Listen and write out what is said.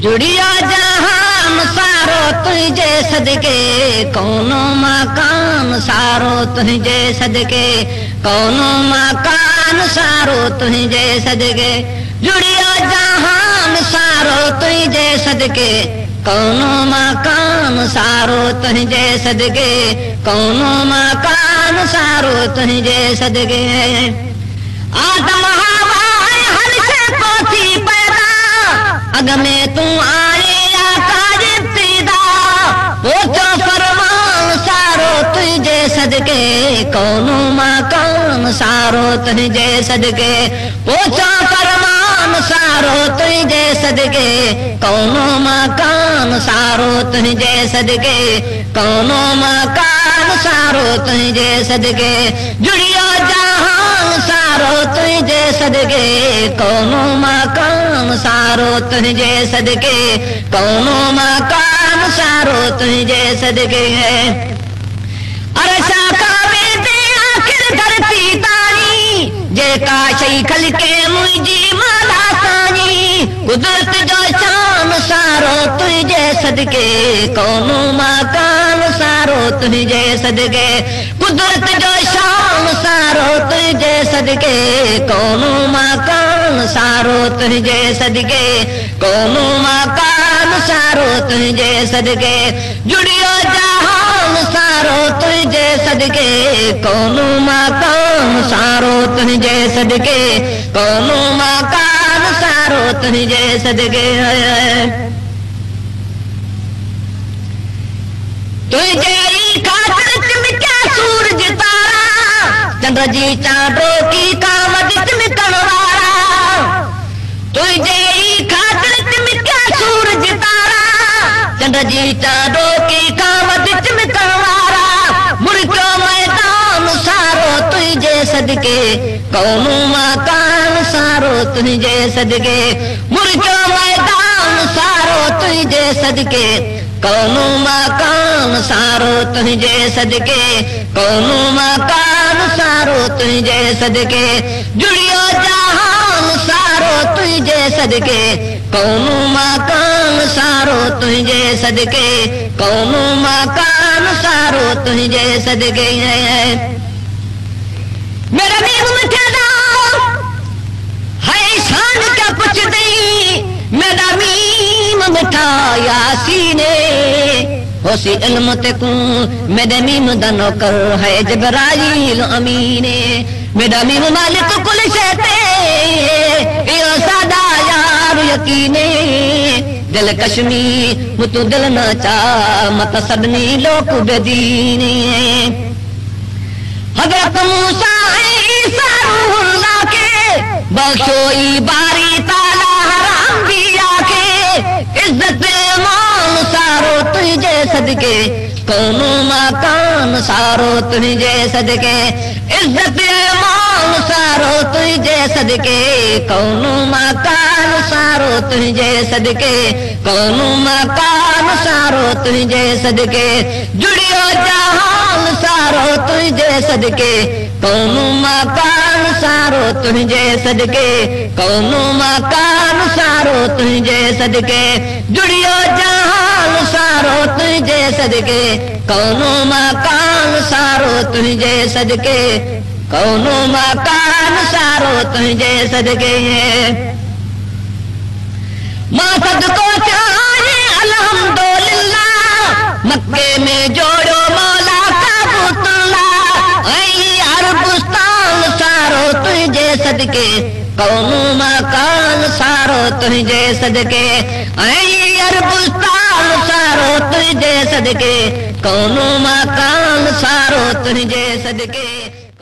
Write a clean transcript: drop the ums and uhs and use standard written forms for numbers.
जुड़िया जहान सारो तुझे सदके कौनो मकान सारो तुझे सदके कौनो मकान सारो तुझे सदके जुड़िया जहान सारो तुझे सदके कौनो मकान सारो तुझे सदके कौनो मकान सारो तुझे सदके आदम हवा हल से पोथी पैदा अग में तू आए आकाश इब्तिदा पोचो फरमान सारो तुझे सदके कौनो मकान सारो तुझे सदके पोचो फरमान सारो तुझे सदके कौनो मकान सारो तुझे सदके कौनो मकान सारो तुझे सदके जुड़ियो जहान सारो तुझे सदके कौनो मकान सारो तुझे सदके कौनो मकान सारो तुझे सदके अरसा कावे दे आखिर धरती तानी जेका शई खल के मुझी माला सानी कुदरत जो शान सारो तुझे सदके कौनो मकान सारो तुझे सदके कुदरत जो शान सारो तुझे सदके कौनो मकान सारो तुझे सदके कौनो मकान सारो तुझे सदके जुड़ियो जहान सारो तुझे सदके कौनो मकान सारो तुझे सदके कौनो मकान सारो तुझे सदके तुझे खातिर चमका सूरज तारा चंद्र जी चांदो की कामत चमकण वारा तुझे खातिर चमका सूरज तारा चंद्र जी चांदो की कामत चमकण वारा मुर्को मैदान सारो तुझे सदके कौनो मकान सारो तुझे सदके मुर्को मैदान सारो तुझे सदके कौनो मकान सारो तुझे सदके कौनो मकान सारो तुझे सदके जुड़ियो जहान सारो तुझे सदके कौनो मकान सारो तुझे सदके कौनो मकान सारो तुझे सदके मेरा मीम मिठा है शान क्या कुछ नहीं मेरा मीम मिठा यासीने होसी इल्म ते कू मेरे मीम दा नौकर है जबराइल अमीने मेरा मीम मालिक कुल शैते यो सादा यार यकीने दिल कश्मी मुतु दिल न चा मत सदनी लोक बेदीने हजरत मूसा ईसा रूहुल्लाह के बख्शोई बारी ताला हराम दिया के इज्जत मान सारो तुझे सदके कौनो मकान सारो तुझे सदके इज्जत मान सारो तुझे सदके कौनो मकान सारो तुझे सदके कौनो मकान सारो तुझे सदके जुड़ियो जहान सारो तुझे सदके कौनो मकान सारो तुझे सदके कौनो मकान सारो तुझे सदके जुड़ियो जहान सारो तुझे सदके कौनो मकान सारो तुझे सदके कौनो मकान सारो तुझे सदके मां सदको चाहे अल्हम्दुलिल्लाह मक्के में जोड़ो मौला काबुतुल्लाह ऐ अरबुस्तान सारो तुझे सदके कौनो मकान सारो तुझे सदके ऐ अरबुस्तान सारो तुझे सदके कौनो मकान सारो तुझे सदके।